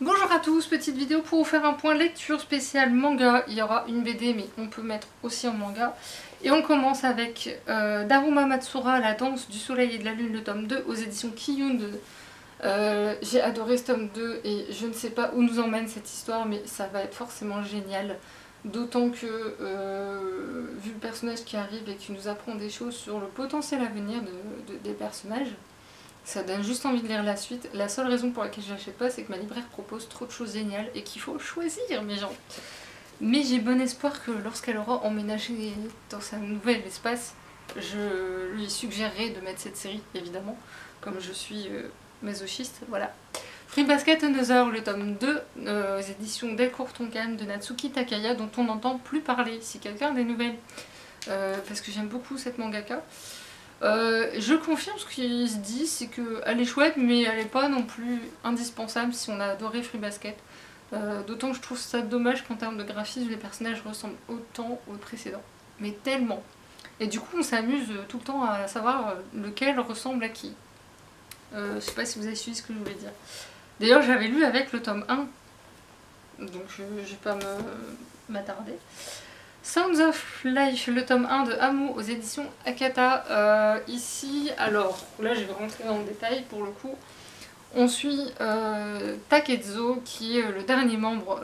Bonjour à tous, petite vidéo pour vous faire un point lecture spécial manga. Il y aura une BD mais on peut mettre aussi en manga. Et on commence avec Daruma Matsura, La danse du soleil et de la lune, le tome 2 aux éditions Kiyun. J'ai adoré ce tome 2 et je ne sais pas où nous emmène cette histoire mais ça va être forcément génial. D'autant que, vu le personnage qui arrive et qui nous apprend des choses sur le potentiel à venir des personnages, ça donne juste envie de lire la suite. La seule raison pour laquelle je l'achète pas, c'est que ma libraire propose trop de choses géniales et qu'il faut choisir, mes gens. Mais j'ai bon espoir que lorsqu'elle aura emménagé dans sa nouvel espace, je lui suggérerai de mettre cette série, évidemment, comme je suis masochiste, voilà. Fruit Basket Another, le tome 2, aux éditions Delcourt Tonkan de Natsuki Takaya, dont on n'entend plus parler, si quelqu'un a des nouvelles. Parce que j'aime beaucoup cette mangaka. Je confirme ce qu'il se dit, c'est qu'elle est chouette, mais elle n'est pas non plus indispensable si on a adoré Fruit Basket. D'autant que je trouve ça dommage qu'en termes de graphisme, les personnages ressemblent autant aux précédents. Mais tellement. Et du coup, on s'amuse tout le temps à savoir lequel ressemble à qui. Je sais pas si vous avez suivi ce que je voulais dire. D'ailleurs, j'avais lu avec le tome 1, donc je vais pas m'attarder. Sounds of Life, le tome 1 de Amu aux éditions Akata. Ici, alors, là je vais rentrer dans le détail pour le coup. On suit Takezo, qui est le dernier membre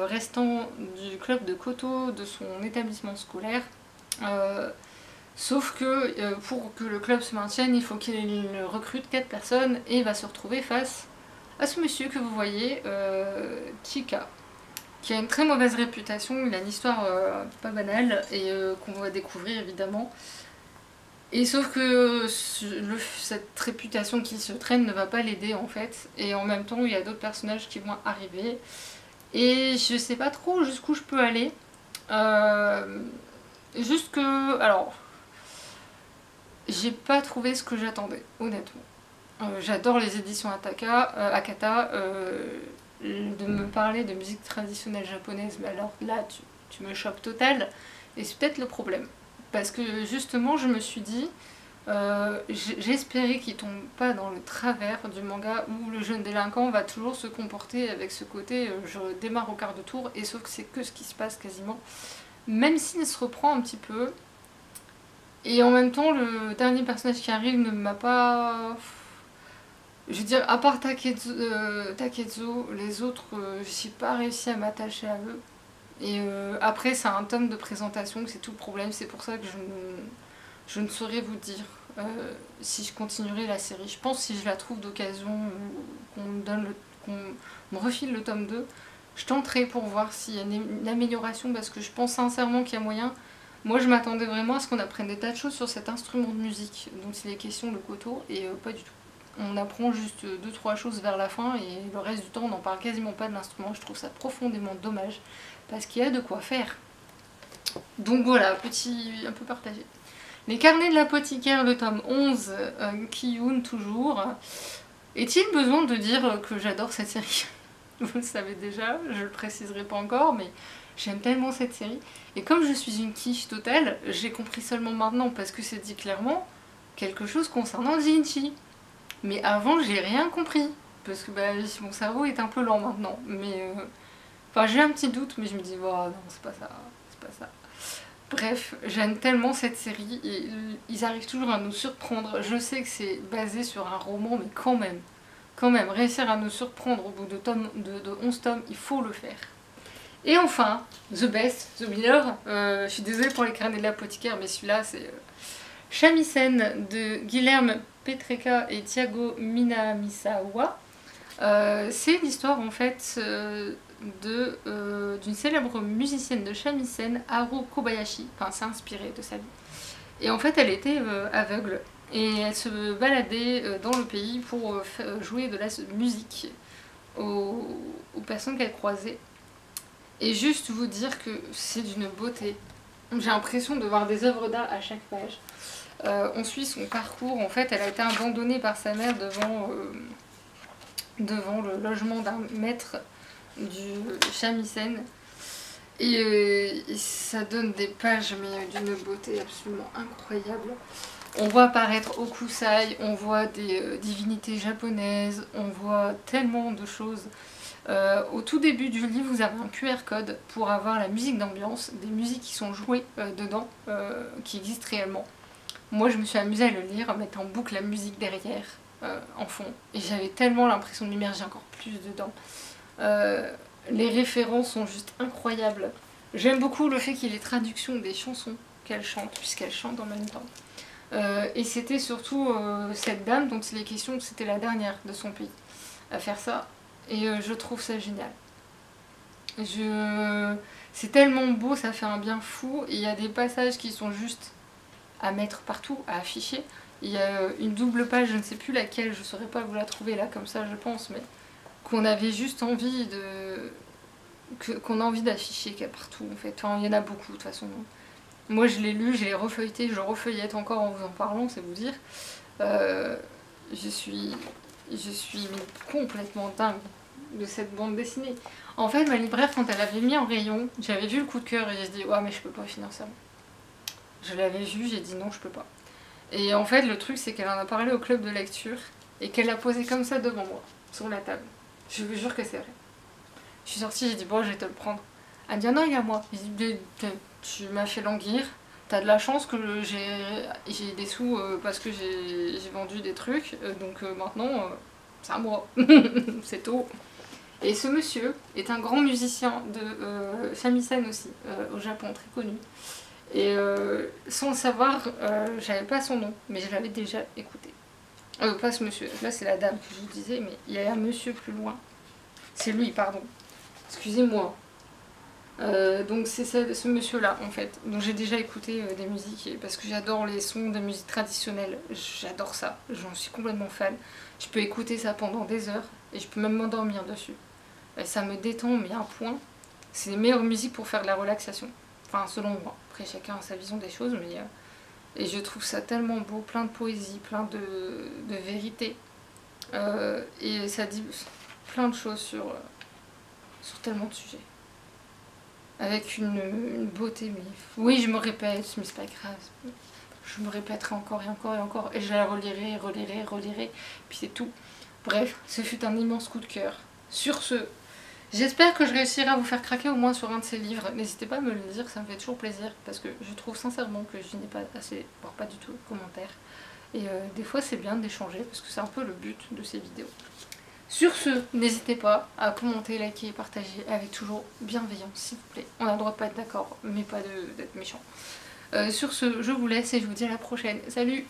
restant du club de Koto de son établissement scolaire. Sauf que pour que le club se maintienne, il faut qu'il recrute 4 personnes et il va se retrouver face à ce monsieur que vous voyez, Chika, qui a une très mauvaise réputation. Il a une histoire pas banale et qu'on va découvrir évidemment. Et sauf que cette réputation qu'il se traîne ne va pas l'aider en fait. Et en même temps, il y a d'autres personnages qui vont arriver. Et je sais pas trop jusqu'où je peux aller. Juste que... Alors... J'ai pas trouvé ce que j'attendais, honnêtement. J'adore les éditions Akata. De me parler de musique traditionnelle japonaise, mais alors là tu me chopes total, et c'est peut-être le problème. Parce que justement je me suis dit, j'espérais qu'il tombe pas dans le travers du manga où le jeune délinquant va toujours se comporter avec ce côté je démarre au quart de tour, et sauf que c'est que ce qui se passe quasiment. Même s'il se reprend un petit peu, et en même temps le dernier personnage qui arrive ne m'a pas... Je veux dire, à part Takezo, les autres, j'ai pas réussi à m'attacher à eux. Et après, c'est un tome de présentation, c'est tout le problème. C'est pour ça que je ne saurais vous dire si je continuerai la série. Je pense que si je la trouve d'occasion, qu'on me refile le tome 2, je tenterai pour voir s'il y a une amélioration, parce que je pense sincèrement qu'il y a moyen. Moi, je m'attendais vraiment à ce qu'on apprenne des tas de choses sur cet instrument de musique dont il est question, le koto, et pas du tout. On apprend juste 2-3 choses vers la fin et le reste du temps on n'en parle quasiment pas de l'instrument. Je trouve ça profondément dommage parce qu'il y a de quoi faire. Donc voilà, petit un peu partagé. Les carnets de l'apothicaire, le tome 11, Kiyun toujours. Est-il besoin de dire que j'adore cette série? Vous le savez déjà, je le préciserai pas encore, mais j'aime tellement cette série. Et comme je suis une quiche totale, j'ai compris seulement maintenant parce que c'est dit clairement quelque chose concernant Jinichi. Mais avant, j'ai rien compris. Parce que mon cerveau est un peu lent maintenant. Mais. Enfin, j'ai un petit doute, mais je me dis, oh, non, c'est pas ça. C'est pas ça. Bref, j'aime tellement cette série. Et ils arrivent toujours à nous surprendre. Je sais que c'est basé sur un roman, mais quand même. Quand même, réussir à nous surprendre au bout de 11 tomes, il faut le faire. Et enfin, The Best, The Miller. Je suis désolée pour les carnets de l'apothicaire, mais celui-là, c'est. Shamisen de Guilherme Petreka et Thiago Minamisawa. C'est l'histoire en fait d'une célèbre musicienne de shamisen, Haru Kobayashi. Enfin, c'est inspiré de sa vie. Et en fait, elle était aveugle et elle se baladait dans le pays pour jouer de la musique aux personnes qu'elle croisait. Et juste vous dire que c'est d'une beauté. J'ai l'impression de voir des œuvres d'art à chaque page. On suit son parcours. En fait, elle a été abandonnée par sa mère devant le logement d'un maître du shamisen. Et ça donne des pages mais d'une beauté absolument incroyable. On voit apparaître Okusai, on voit des divinités japonaises, on voit tellement de choses. Au tout début du livre, vous avez un QR code pour avoir la musique d'ambiance, des musiques qui sont jouées dedans, qui existent réellement. Moi, je me suis amusée à le lire en mettant en boucle la musique derrière, en fond. Et j'avais tellement l'impression de m'immerger encore plus dedans. Les références sont juste incroyables. J'aime beaucoup le fait qu'il y ait les traductions des chansons qu'elle chante, puisqu'elle chante en même temps. Et c'était surtout cette dame dont il est question, c'était la dernière de son pays à faire ça. Et je trouve ça génial. C'est tellement beau, ça fait un bien fou. Et il y a des passages qui sont juste à mettre partout, à afficher. Il y a une double page, je ne sais plus laquelle, je ne saurais pas vous la trouver là comme ça je pense, mais qu'on avait juste envie qu'on a envie d'afficher partout en fait. Enfin, il y en a beaucoup de toute façon. Moi je l'ai lu, je l'ai refeuilleté, je le refeuillette encore en vous en parlant, c'est vous dire. Je suis complètement dingue de cette bande dessinée. En fait, ma libraire, quand elle avait mis en rayon, j'avais vu le coup de cœur et j'ai dit ouais mais je peux pas finir ça. Je l'avais vu, j'ai dit non, je peux pas. Et en fait, le truc c'est qu'elle en a parlé au club de lecture et qu'elle l'a posé comme ça devant moi, sur la table. Je vous jure que c'est vrai. Je suis sortie, j'ai dit bon, je vais te le prendre. Elle me dit non, il est à moi. J'ai dit tu m'as fait languir. T'as de la chance que j'ai des sous parce que j'ai vendu des trucs, donc maintenant c'est à moi, c'est tout. Et ce monsieur est un grand musicien de shamisen aussi, au Japon, très connu. Et sans le savoir, j'avais pas son nom, mais je l'avais déjà écouté. Pas ce monsieur, là c'est la dame que je vous disais, mais il y a un monsieur plus loin. C'est lui, pardon. Excusez-moi. Donc c'est ce monsieur là en fait, dont j'ai déjà écouté des musiques parce que j'adore les sons de musique traditionnelle, j'adore ça, j'en suis complètement fan. Je peux écouter ça pendant des heures et je peux même m'endormir dessus. Et ça me détend mais à un point, c'est les meilleures musiques pour faire de la relaxation, enfin selon moi, après chacun a sa vision des choses mais et je trouve ça tellement beau, plein de poésie, plein de vérité et ça dit plein de choses sur tellement de sujets. Avec une beauté, mais oui, je me répète, mais c'est pas grave. Je me répéterai encore et encore et encore, et je la relirai, puis c'est tout. Bref, ce fut un immense coup de cœur. Sur ce, j'espère que je réussirai à vous faire craquer au moins sur un de ces livres. N'hésitez pas à me le dire, ça me fait toujours plaisir, parce que je trouve sincèrement que je n'ai pas assez, voire pas du tout de commentaires. Et des fois, c'est bien d'échanger, parce que c'est un peu le but de ces vidéos. Sur ce, n'hésitez pas à commenter, liker et partager avec toujours bienveillance s'il vous plaît. On a le droit de pas être d'accord, mais pas d'être méchant. Sur ce, je vous laisse et je vous dis à la prochaine. Salut!